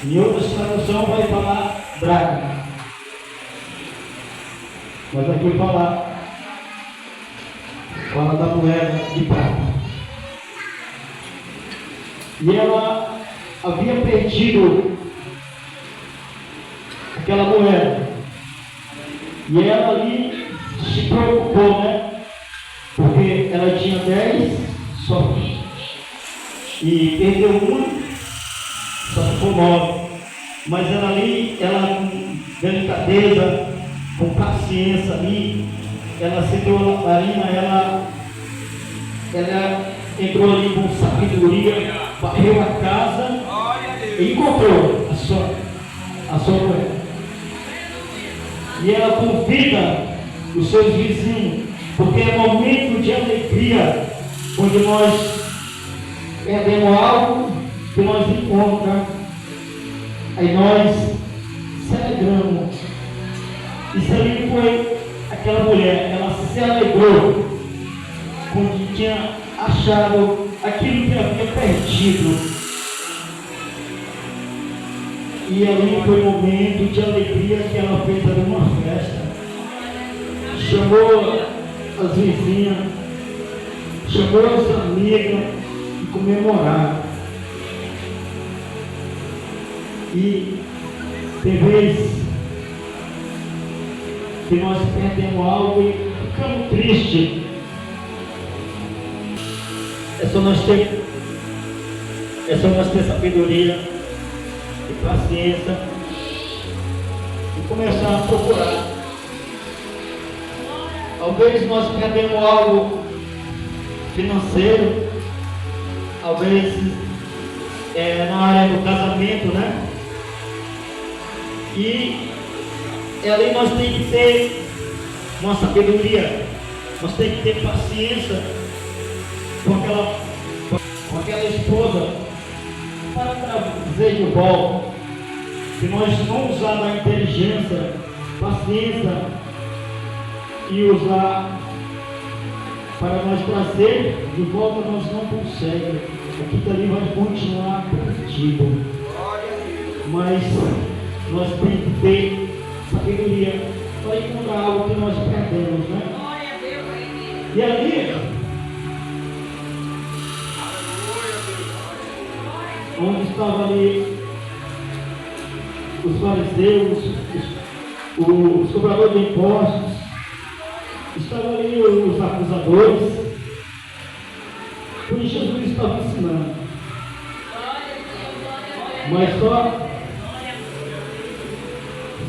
Em outras traduções vai falar dracma. Mas aqui fala da moeda de prata. E ela havia perdido aquela moeda. E ela ali se preocupou, né? Porque ela tinha 10 só. E perdeu uma, só ficou 9. Mas ela ali, ela com delicadeza, com paciência ali, ela acendeu a lamparina, ela entrou ali com sabedoria, varreu a casa e encontrou a sua moeda. E ela convida os seus vizinhos, porque é momento de alegria, onde nós perdemos algo que nós encontramos, aí nós celebramos. Isso ali foi aquela mulher, ela se alegrou quando tinha achado aquilo que havia perdido. E ali foi um momento de alegria que ela fez ali uma festa. Chamou as vizinhas, chamou as amigas e comemoraram. E tem vezes que nós perdemos algo e ficamos tristes. É só nós ter sabedoria e paciência e começar a procurar. Talvez nós perdemos algo financeiro, talvez na área do casamento, né? E ali nós temos que ter uma sabedoria, nós temos que ter paciência com aquela esposa para trazer de volta. Se nós não usarmos a inteligência, paciência e usar para nós trazer de volta, nós não conseguimos. Aquilo ali vai continuar perdido. Mas nós temos que ter sabedoria para encontrar algo que nós perdemos, né? E ali, onde estavam ali os fariseus, os cobradores de impostos, estavam ali os acusadores, por Jesus estava ensinando. Mas só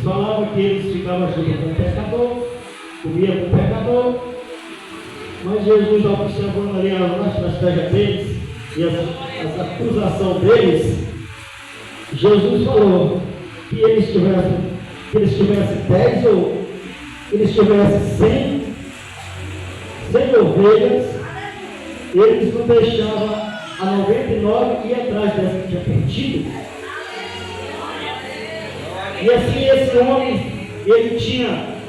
falava que eles ficavam junto com o pecador, comiam com o pecador, mas Jesus, observando ali as estratégias deles e as acusações deles, Jesus falou que eles tivessem 10 ou eles tivessem 100 ovelhas, eles não deixavam a 99 ir atrás dessa que tinha perdido. E assim esse homem, ele tinha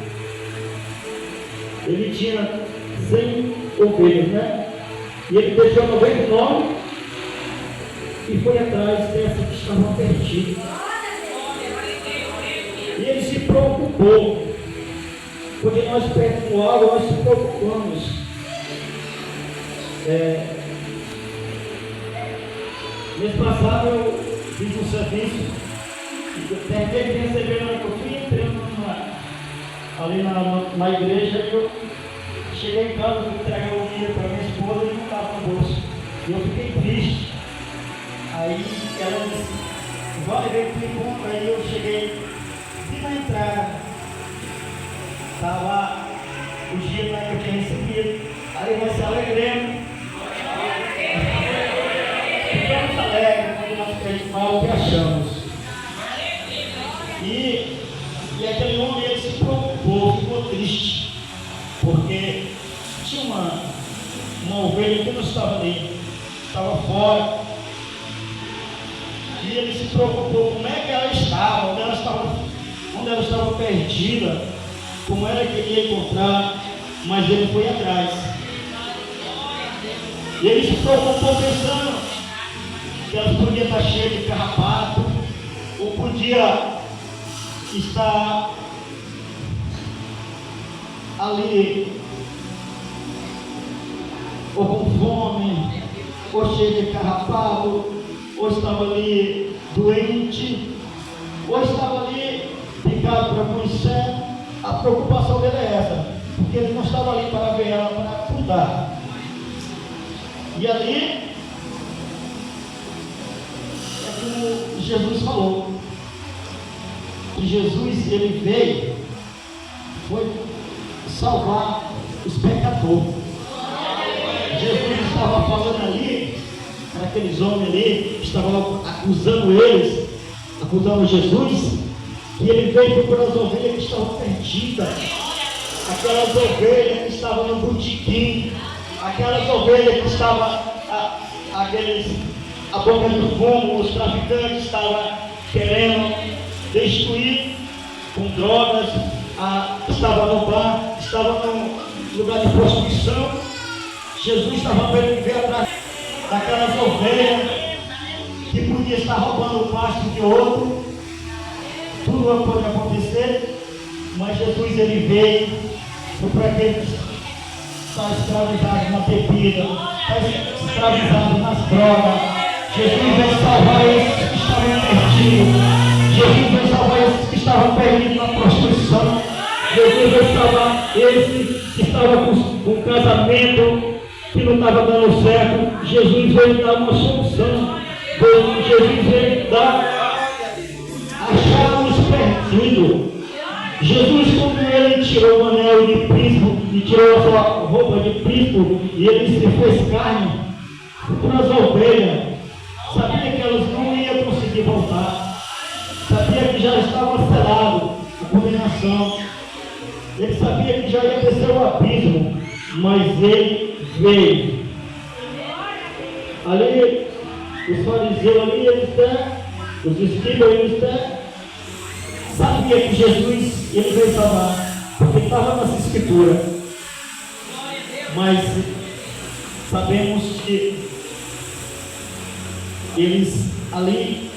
100 ovelhas, né? E ele deixou 99 e foi atrás dessa que estava perdida. E ele se preocupou, porque nós perdemos algo, nós se preocupamos. Mês passado eu fiz um serviço. Tentei receber, eu fui entrando ali na igreja e eu cheguei em casa, fui entregar o dinheiro para minha esposa e não estava no bolso. E eu fiquei triste. Aí ela disse, vai ver que me compra. Aí eu cheguei, vi na entrada, estava o dinheiro que eu tinha recebido. Aí nós se alegremos. Ficamos alegres quando nós pedimos algo que achamos. E aquele homem, ele se preocupou, ficou triste, porque tinha uma ovelha que não estava ali, estava fora. E ele se preocupou como é que ela estava, onde ela estava perdida, como era que ele ia encontrar, mas ele foi atrás. E ele se preocupou pensando que ela podia estar cheia de carrapato, podia estar ali ou com fome, ou cheio de carrapato, ou estava ali doente, ou estava ali ligado para conhecer. A preocupação dele é essa, porque ele não estava ali para ver ela, para cuidar. E ali é como Jesus falou, que Jesus ele veio, foi salvar os pecadores. Jesus estava falando ali para aqueles homens ali que estavam acusando eles, acusando Jesus, que ele veio procurar as ovelhas que estavam perdidas, aquelas ovelhas que estavam no botequim, aquelas ovelhas que estavam a boca do fumo, os traficantes estavam querendo destruir com drogas, estava no bar, estava no lugar de prostituição. Jesus estava vendo ver atrás daquelas ovelhas que podia estar roubando o pasto de outro. Tudo pode acontecer, mas Jesus ele veio para aqueles que estão escravizados na bebida, estão escravizados nas drogas. Jesus veio salvar esses que estavam perdidos. Jesus veio salvar esses que estavam perdidos na prostituição. Jesus veio salvar esses que estavam com um casamento que não estava dando certo. Jesus veio dar uma solução. Jesus veio dar achar os perdidos. Jesus, quando ele tirou o anel de príncipe e tirou a sua roupa de príncipe e ele se fez carne para as ovelhas, sabia que elas não iam conseguir voltar, sabia que já estava selado a condenação, ele sabia que já ia descer o abismo, mas ele veio. Ali, os fariseus ali, os escribas, eles sabia que Jesus ele veio salvar, porque estava nessa escritura. Mas sabemos que eles ali,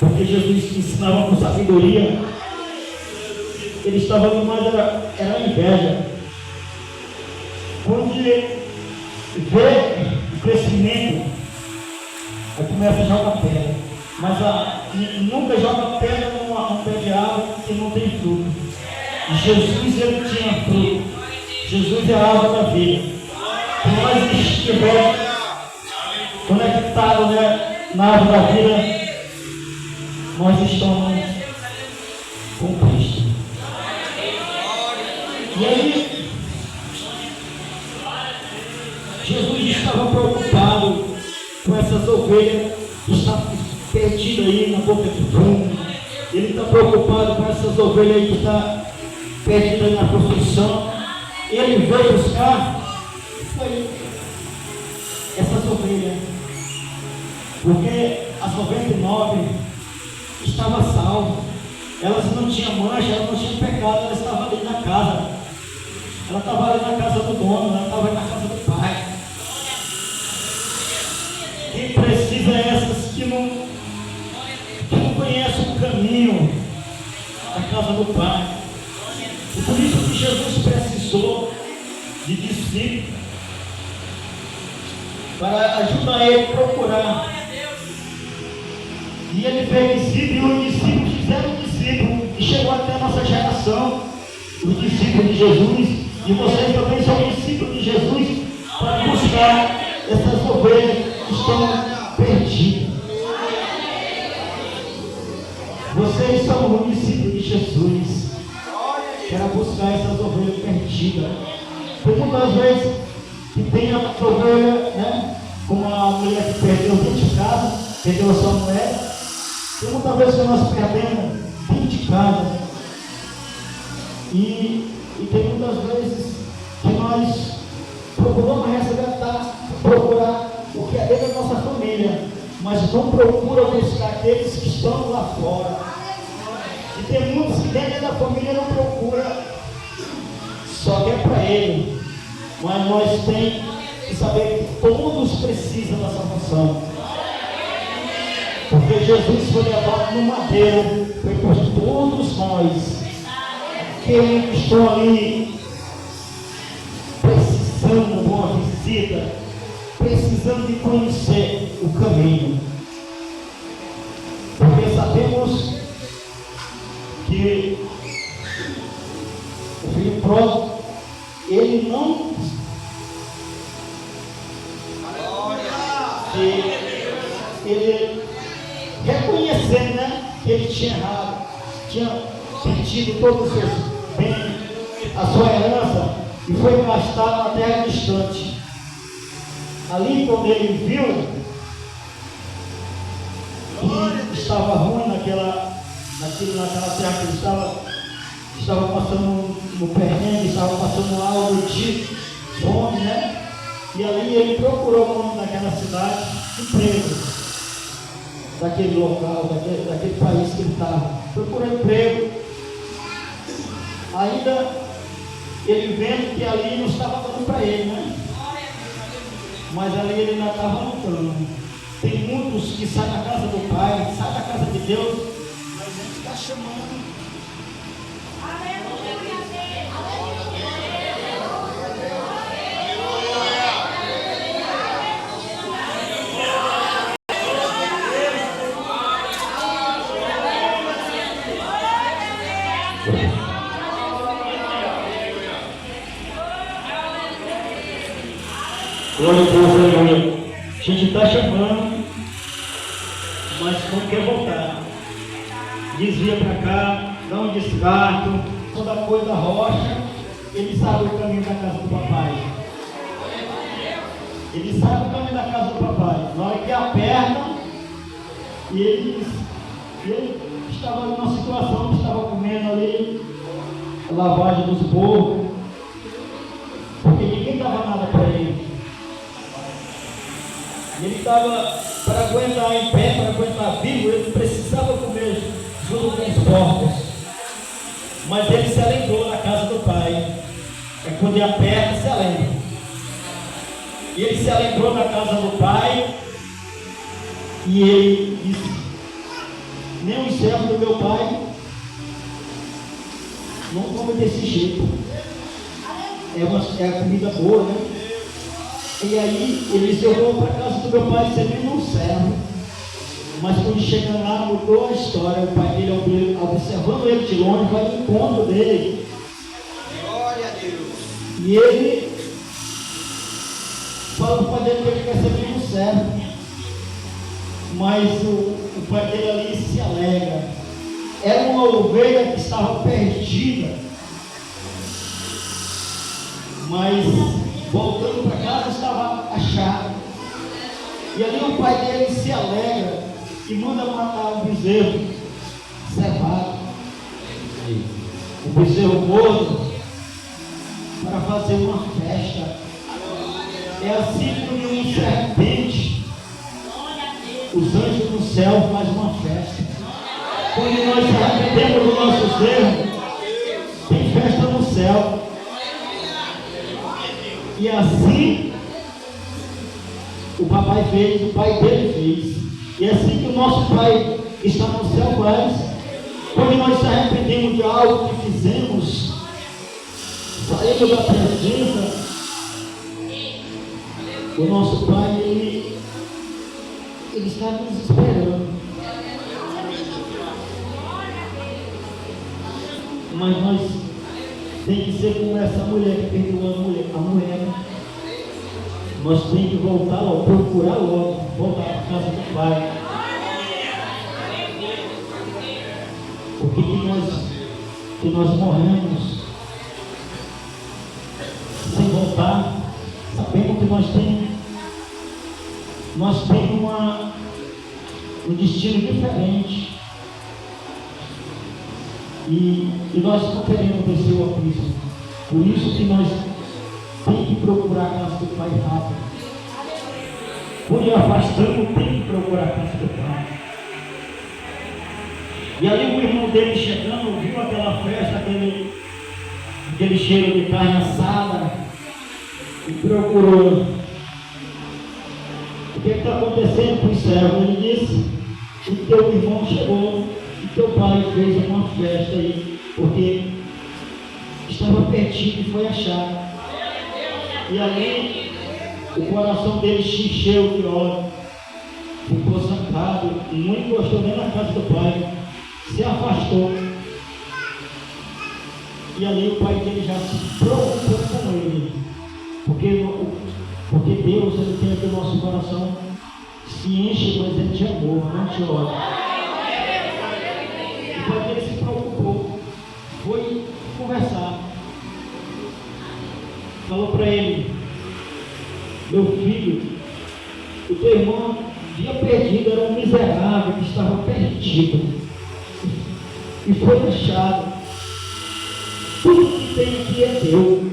porque Jesus ensinava com sabedoria, eles estavam ali, mais era inveja. Quando vê o crescimento, aí começa a jogar pedra. Mas nunca joga pedra num pé de árvore que não tem fruto. Jesus ele tinha fruto. Jesus é a árvore da vida. Se nós estivermos conectados, na árvore da vida, nós estamos com Cristo. E aí, Jesus estava preocupado com essas ovelhas que estavam perdidas aí na boca do fumo. Ele está preocupado com essas ovelhas aí que estão perdidas na prostituição. Ele veio buscar essas ovelhas, porque as 99 estavam salvas. Elas não tinham mancha, elas não tinham pecado, elas estavam ali na casa. Ela estava ali na casa do dono, ela estava na casa do Pai. Quem precisa é essas que não conhecem o caminho da casa do Pai. E por isso que Jesus precisou de discípulos para ajudar ele a procurar. E ele fez discípulos, e os discípulos fizeram discípulos, e chegou até a nossa geração, os discípulos de Jesus. E vocês também são discípulos de Jesus para buscar essas ovelhas que estão perdidas. Vocês são um discípulo de Jesus para buscar essas ovelhas perdidas. Porque muitas vezes que tem a ovelha, como a mulher que perdeu dentro de casa, perdeu a sua mulher. E muitas vezes que nós perdemos dentro de casa. E tem muitas vezes que nós procuramos resgatar, procurar o que é dentro da nossa família, mas não procura buscar aqueles que estão lá fora. E tem muitos que dentro da família não procura, só que é para ele. Mas nós temos que saber que todos precisam da salvação. Porque Porque Jesus foi levado no madeiro, foi por todos nós. Quem estou ali precisando de uma visita, precisando de conhecer o caminho. Porque sabemos que o filho pródigo, ele não ele reconhecendo, né, que ele tinha errado, tinha perdido todos os seus bens, a sua herança, e foi gastado na terra distante. Ali, quando ele viu que estava ruim naquela terra que ele estava passando no perrengue, estava passando algo de fome, né? E ali ele procurou o nome daquela cidade, emprego, daquele local, daquele país que ele estava. Procurou emprego. Ainda ele vendo que ali não estava dando para ele, né? Mas ali ele ainda estava lutando. Tem muitos que saem da casa do Pai, saem da casa de Deus, mas ele está chamando. Glória a Deus, aleluia. A gente está chamando, mas não quer voltar. Desvia para cá, dá um descarto, toda coisa da rocha. Ele sabe o caminho da casa do papai. Ele sabe o caminho da casa do papai. Na hora que aperta, e ele estava numa situação que estava comendo ali a lavagem dos porcos, porque ninguém dava nada para ele. Ele estava, para aguentar em pé, para aguentar vivo, ele precisava comer junto com os porcos. Mas ele se lembrou na casa do pai. É quando ele aperta, se lembra. E ele se lembrou na casa do pai. E ele disse: nem o servo do meu pai não come desse jeito. É comida boa, né? E aí ele levou para a casa do meu pai servindo um servo. Mas quando chega lá, mudou a história. O pai dele, observando ele de longe, vai no encontro dele. Glória a Deus. E ele fala para o pai dele que ele quer servir um servo. Mas o pai dele ali se alegra. Era uma ovelha que estava perdida. Mas voltando para casa estava achado. E ali o pai dele se alegra e manda matar um bezerro cevado, um bezerro gordo, para fazer uma festa. É assim que um se arrepende, os anjos no céu fazem uma festa. Quando nós se arrependemos dos nossos erros, tem festa no céu. E assim o papai fez, o pai dele fez. E assim que o nosso pai está no céu faz. Quando nós se arrependemos de algo que fizemos, saímos da presença, o nosso pai, ele está nos esperando. Mas nós tem que ser como essa mulher que perdoou a mulher. Nós temos que voltar logo, procurar logo, voltar para a casa do Pai. Porque que nós morremos sem voltar, sabendo que nós temos um destino diferente. E nós não queremos descer o abismo. Por isso que nós temos que procurar a casa do Pai rápido. Quando afastamos, tem que procurar a casa do Pai. E ali o irmão dele chegando, viu aquela festa, aquele cheiro de carne assada, e procurou. O que está acontecendo com o servo? Ele disse: o teu irmão chegou e teu pai fez uma festa aí, porque estava perdido e foi achado. E ali o coração dele se encheu de ódio, ficou zangado, não encostou nem na casa do pai, se afastou. E ali o pai dele já se preocupou com ele, porque Deus, ele quer que o nosso coração se enche, mas é de amor, não de ódio. O pai dele se preocupou, foi conversar, falou para ele: meu filho, o teu irmão tinha perdido, era um miserável que estava perdido e foi achado. Tudo que tem aqui é teu.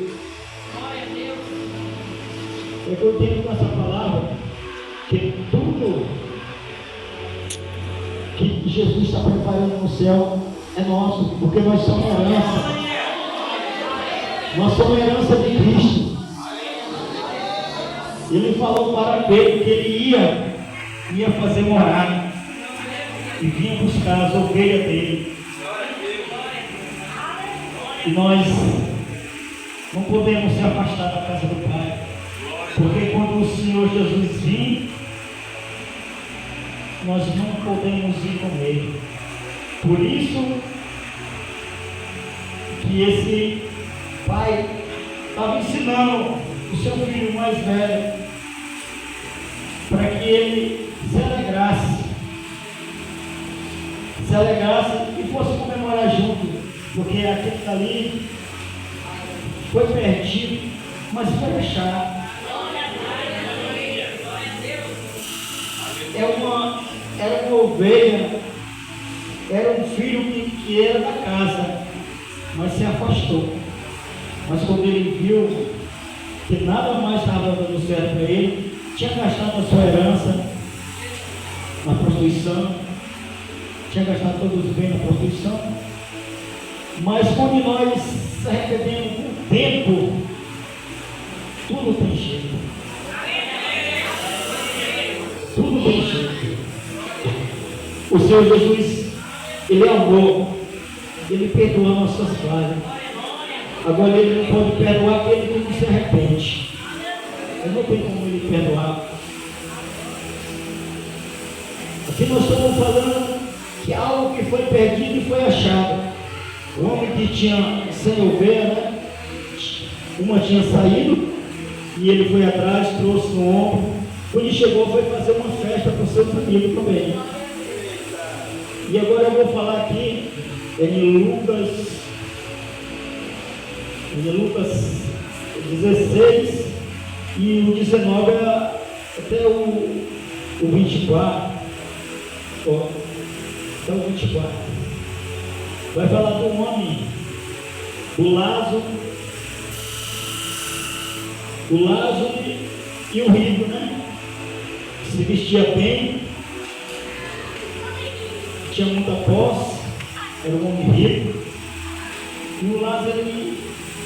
É que eu tenho com essa palavra que tudo que Jesus está preparando no céu é nosso, porque nós somos herança. Nós somos herança de Cristo. Ele falou para Pedro que ele ia fazer morada e vinha buscar as ovelhas dele. E nós não podemos se afastar da casa do Pai, porque quando o Senhor Jesus vir, nós não podemos ir com Ele. Por isso que esse pai estava ensinando o seu filho mais velho para que ele se alegrasse e fosse comemorar junto, porque aquele dali foi perdido, mas foi achado. Era uma ovelha, era um filho que era da casa, mas se afastou. Mas quando ele viu que nada mais estava dando certo para ele, tinha gastado a sua herança na prostituição, tinha gastado todos os bens na prostituição, mas quando nós se arrependemos com o tempo, tudo tem jeito. Tudo tem jeito. O Senhor Jesus, Ele amou, Ele perdoa nossas falhas. Agora Ele não pode perdoar aquele que não se arrepende. Ele não tem como Ele perdoar. Aqui nós estamos falando que algo que foi perdido e foi achado. O homem que tinha 100 ovelhas, né? Uma tinha saído e ele foi atrás, trouxe no ombro. Quando ele chegou, foi fazer uma festa para os seus amigos também. E agora eu vou falar aqui em Lucas 16 e o 19 até o 24. Até o 24. Vai falar do homem, do Lázaro e o rico, né? Se vestia bem, tinha muita posse, era um homem rico. E o Lázaro, ele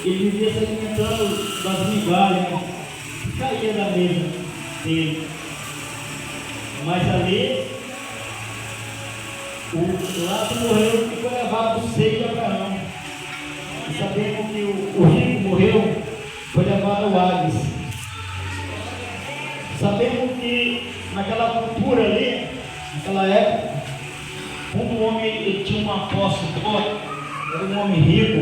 vivia se alimentando das migalhas que caía da mesa dele. Mas ali, o Lázaro morreu e foi levado para o seio de Abraão. E sabemos que o rico morreu, foi levado ao Hades. Sabemos que naquela cultura ali, naquela época, quando o homem ele tinha uma posse boa, era um homem rico,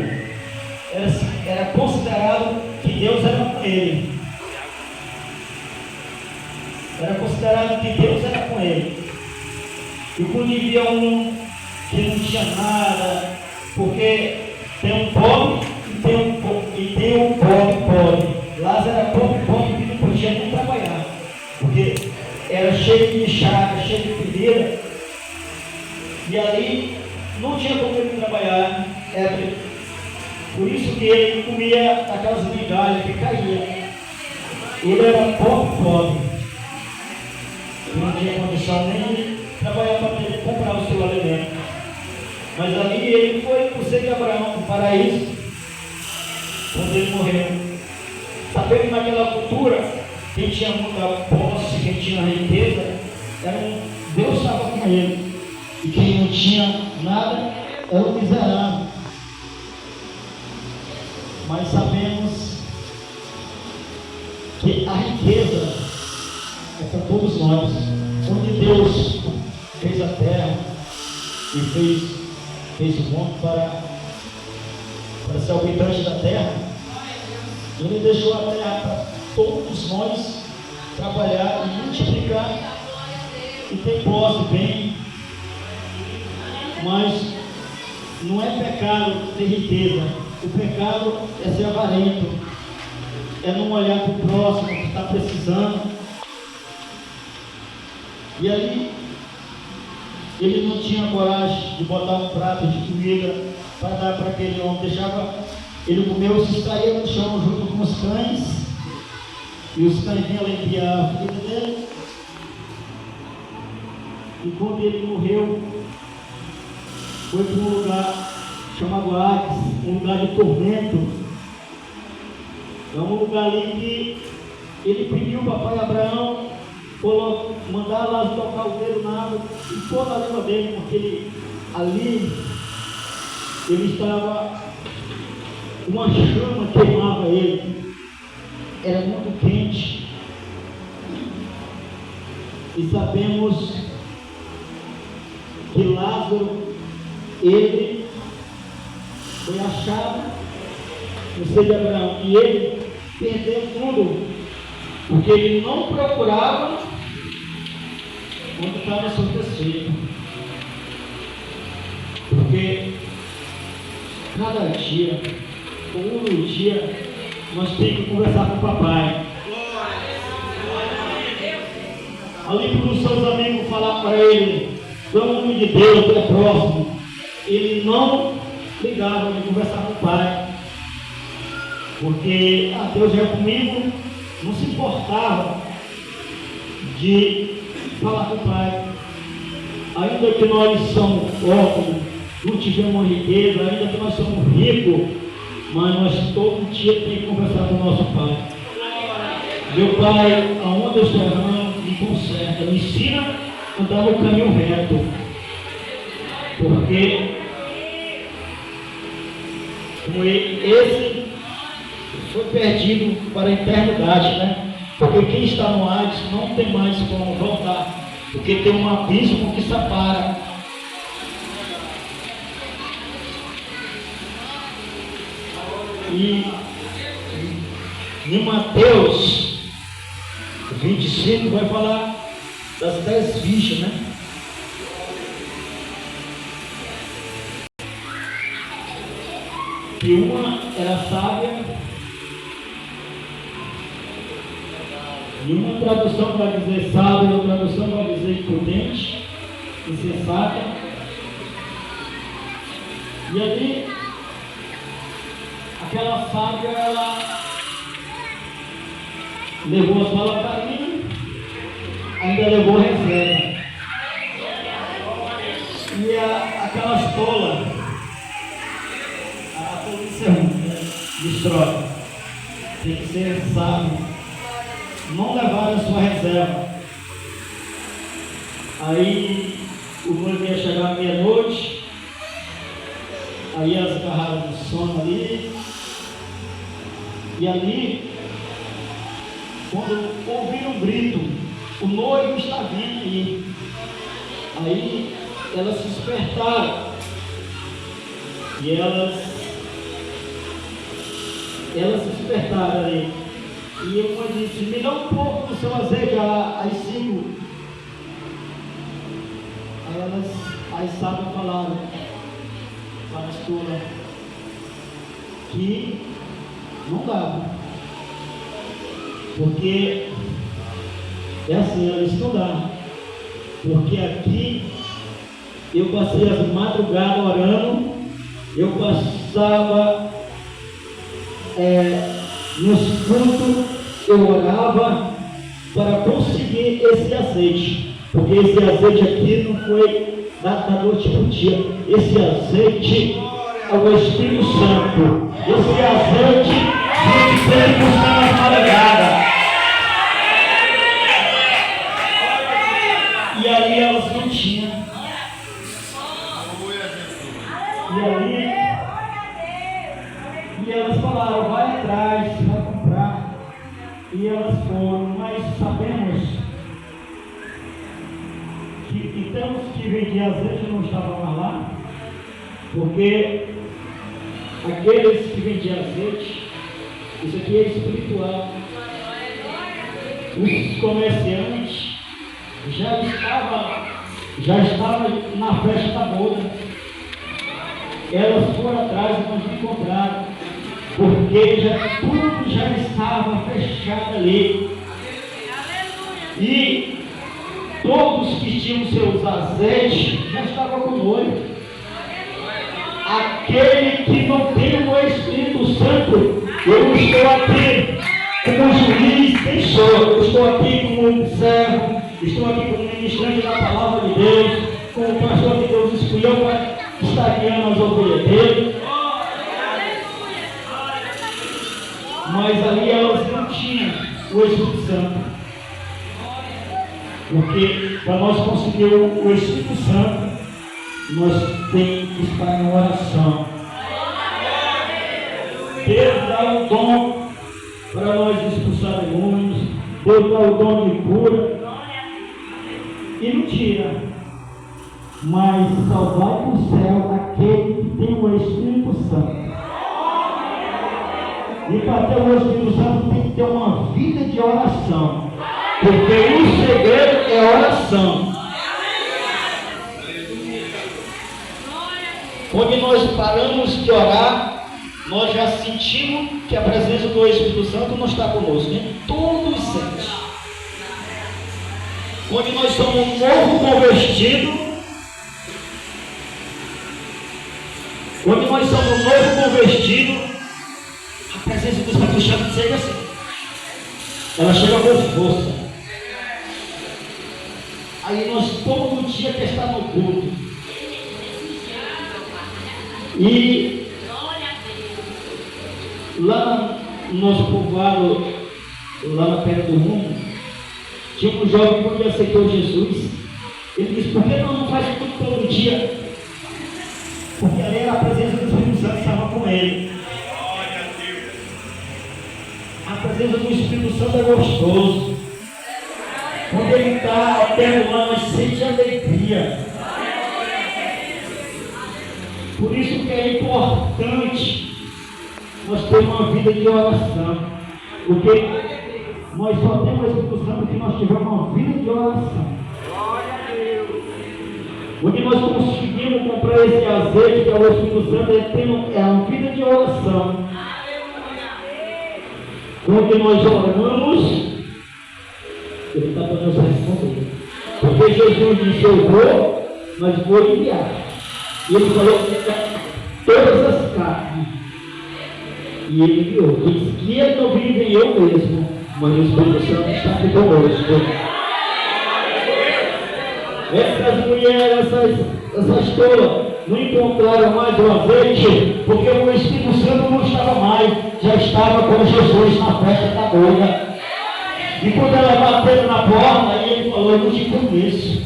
era considerado que Deus era com ele. Era considerado que Deus era com ele. E quando via um que não tinha nada, porque tem um pobre e tem um pobre. Lázaro era pobre que não podia nem trabalhar, porque era cheio de chaga, cheio de ferida, e ali não tinha como ele trabalhar. Por isso que ele comia aquelas migalhas que caíam. Ele era pobre, não tinha condição nem de trabalhar para comprar o seu alimento. Mas ali ele foi para o seio de Abraão, no paraíso, quando ele morreu. Sabendo que naquela cultura, quem tinha muita posse, quem tinha riqueza, Deus estava com ele. E quem não tinha nada era o miserável. Mas sabemos que a riqueza é para todos nós. Onde Deus fez a terra e fez o mundo para ser o habitante da terra, Ele deixou a terra para todos nós trabalhar e multiplicar e ter posse, bem. Mas não é pecado ter riqueza. O pecado é ser avarento, é não olhar para o próximo que está precisando. E aí, ele não tinha coragem de botar um prato de comida para dar para aquele homem. Deixava ele comer, os que caíam no chão junto com os cães. E os cães vinham limpiar a ferida dele. E quando ele morreu, foi para um lugar chamado Hades, um lugar de tormento. É um lugar ali que ele pediu para o pai Abraão mandar lá tocar o dedo na água e pôr na língua dele, porque ali ele estava, uma chama queimava ele, era muito quente. E sabemos que Lázaro, ele foi achado no seio de Abraão, e ele perdeu tudo, porque ele não procurava quando estava acontecendo. Porque cada dia, todo dia, nós temos que conversar com o papai. Ali para os seus amigos falar para ele, o nome de Deus é próximo. Ele não ligava de conversar com o pai, porque Deus é comigo, não se importava de falar com o pai. Ainda que nós somos órfãos, não tivemos riqueza, ainda que nós somos ricos, mas nós todo dia temos que conversar com o nosso pai. Meu pai, aonde eu estou errando, me conserta, me ensina a andar no caminho reto, porque como esse foi perdido para a eternidade, né? Porque quem está no Hades não tem mais como voltar, porque tem um abismo que separa. E em Mateus 25 vai falar das 10 virgens, né? Que uma era sábia, e uma tradução vai dizer sábia, outra tradução vai dizer prudente, insensata. E ali, aquela sábia, ela levou a sua lamparina, ainda levou a reserva. E aquelas tolas, a polícia destrói. Tem que ser sábio. Não levaram a sua reserva. Aí o noivo ia chegar à meia-noite, aí elas agarraram no sono ali, e ali, quando ouviram um grito, o noivo está vindo aí elas se despertaram, e elas se despertaram ali. E uma disse, me dá um pouco do seu azeite, as 5. Aí as sábias falaram para as tolas que não dava. Porque é assim, elas não davam. Porque aqui eu passei as madrugadas orando, eu passava nos cultos, eu orava para conseguir esse azeite, porque esse azeite aqui não foi dado da noite para o dia. Esse azeite é o Espírito Santo. Esse azeite vem buscar na madrugada. E ali elas não tinham. E ali, e elas falaram, vai atrás, vai comprar. E elas foram, mas sabemos que então os que vendiam azeite não estavam mais lá, porque aqueles que vendiam azeite, isso aqui é espiritual. Os comerciantes já estavam na festa da boda. Elas foram atrás e não encontraram, porque tudo já estava fechado ali. E todos que tinham seus azeites já estavam com noivo. Aquele que não tem o Espírito Santo, eu estou aqui como juiz, quem sou? Eu estou aqui como servo, estou aqui como ministrante da palavra de Deus, como pastor que Deus escolheu para estar guiando as ovelhas dele. Mas ali elas não tinham o Espírito Santo. Porque para nós conseguir o Espírito Santo, nós temos que estar em oração. Deus dá o dom para nós expulsar demônios, Deus dá o dom de cura e não tira, mas só vai para o céu aquele que tem o Espírito Santo. E para ter o Espírito Santo tem que ter uma vida de oração, porque o segredo é oração. Quando nós paramos de orar, nós já sentimos que a presença do Espírito Santo não está conosco, né? Todos sentem. Quando nós somos um novo convertido, a presença do Espírito Santo chega assim. Ela chega com força. Aí nós todo dia que está no culto. E lá no nosso povoado, lá na perna do mundo, tinha um jovem que aceitou Jesus. Ele disse, por que não faz tudo todo dia? Porque ali era a presença do Espírito Santo que estava com ele. A presença do Espírito Santo é gostoso. Quando ele está perdoando, nós sente alegria. Por isso que é importante nós termos uma vida de oração. Porque nós só temos o Espírito Santo que nós tivermos uma vida de oração. Onde nós conseguimos comprar esse azeite que é o Espírito Santo, é uma vida de oração. Quando nós oramos, Ele está para nos responder. Porque Jesus disse, eu vou, mas vou enviar. E Ele falou que todas as carnes. E Ele enviou. Ele disse que Ele não vive em eu mesmo, mas o Espírito Santo está aqui conosco. Essas mulheres, essas tolas, não encontraram mais o azeite, porque o Espírito Santo não estava mais, já estava com Jesus na festa da boda. E quando ela bateu na porta, ele falou, eu não te conheço.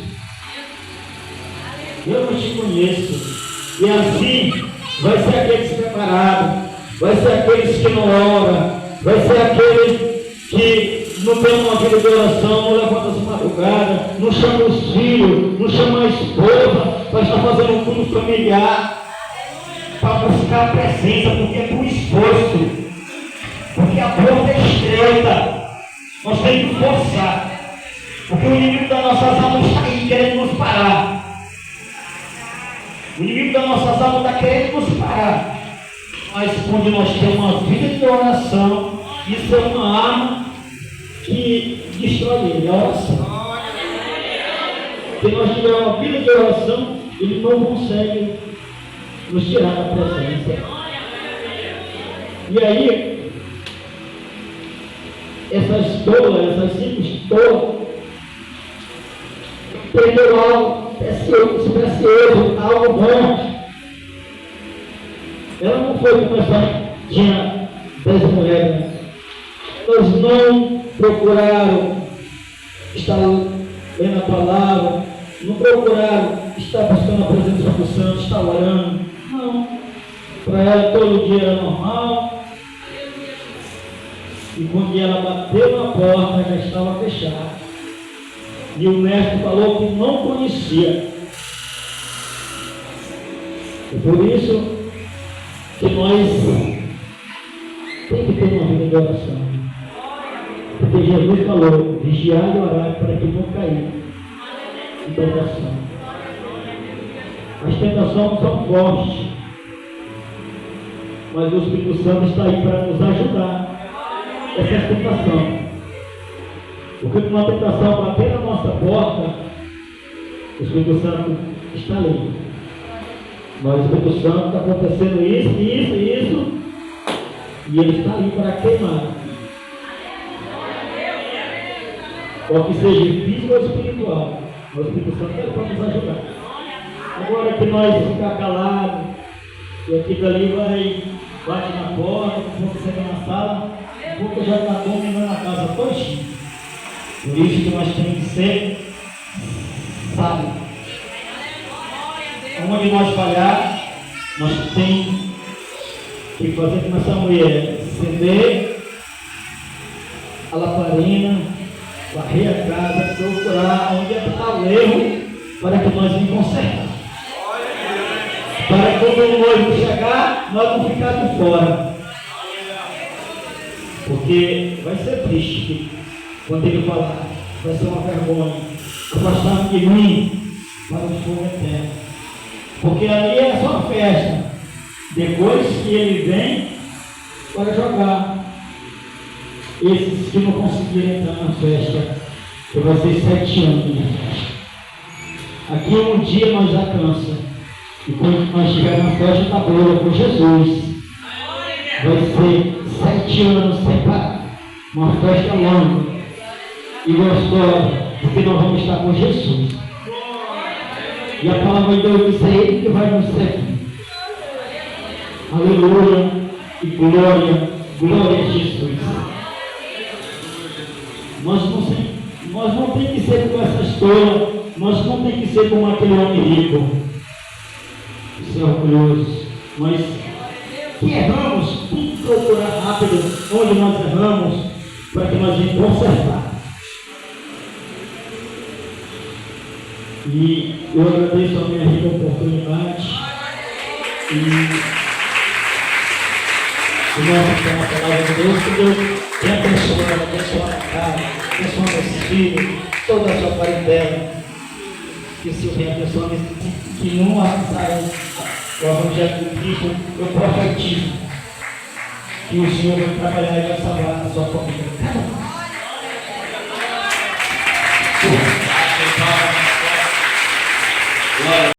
Eu não te conheço. E assim, vai ser aqueles preparados, vai ser aqueles que não oram, vai ser aqueles que não tem uma vida de oração, não levanta de madrugada, não chama os filhos, não chama a esposa, para estar fazendo um culto familiar, para buscar a presença, porque é por esforço, porque a porta é estreita, nós temos que forçar, porque o inimigo das nossas almas está aí querendo nos parar, o inimigo das nossas almas está querendo nos parar, mas quando nós temos uma vida de oração, isso é uma arma que destrói ele, a oração. Se nós tivermos uma vida de oração, ele não consegue nos tirar da presença. E aí, essas tolas, essas simples tolas, perderam algo precioso, algo bom. Ela não foi como essa tinha 10 mulheres. Elas não procuraram estar lendo a palavra, não procuraram estar buscando a presença do Santo, estar orando. Não, Não. Para ela todo dia era normal. E quando ela bateu na porta, já estava fechada. E o mestre falou que não conhecia. E por isso que nós temos que ter uma vida de oração. Porque Jesus falou, vigiar e orar para que não cair em tentação. As tentações são fortes, mas o Espírito Santo está aí para nos ajudar essa tentação. Porque quando uma tentação bater na nossa porta, o Espírito Santo está ali. Mas o Espírito Santo está acontecendo isso, e ele está ali para queimar. Qual que seja físico ou espiritual, o Espírito Santo é para nos ajudar. Agora que nós ficar calados, e aqui dali vai, bate na porta, um pouco senta na sala, um pouco já está dominando a casa todinha. Por isso que nós temos que ser sábios. Onde nós falhar, nós temos que fazer como essa mulher, acender a lamparina, varrer a casa, procurar onde é que está o erro, para que nós nos consertemos. Para que quando o noivo chegar, nós não ficar de fora. Porque vai ser triste quando ele falar, vai ser uma vergonha. Afastar-me de mim para o fogo eterno. Porque ali é só uma festa. Depois que ele vem para jogar esses que não conseguiram entrar na festa, que vai ser 7 anos de festa. Aqui um dia nós já cansa. E quando nós estivermos na festa da glória com Jesus, vai ser 7 anos sem parar. Uma festa longa e gostosa, porque nós vamos estar com Jesus. E a palavra de Deus diz: é Ele que vai nos servir. Aleluia e glória, glória a Jesus. Nós não temos que ser como essa história, nós não temos que ser como aquele homem rico. Isso é orgulhoso. Nós que erramos, tem que procurar rápido onde nós erramos, para que nós venhamos consertar. E eu agradeço a minha rica oportunidade. E nós temos a palavra de Deus, que Deus tem abençoado a casa, abençoando esses filhos, toda a sua parentela. Que o Senhor venha abençoando, que não saia o Evangelho do Cristo, eu profetizo que o Senhor vai trabalhar e vai salvar a sua família.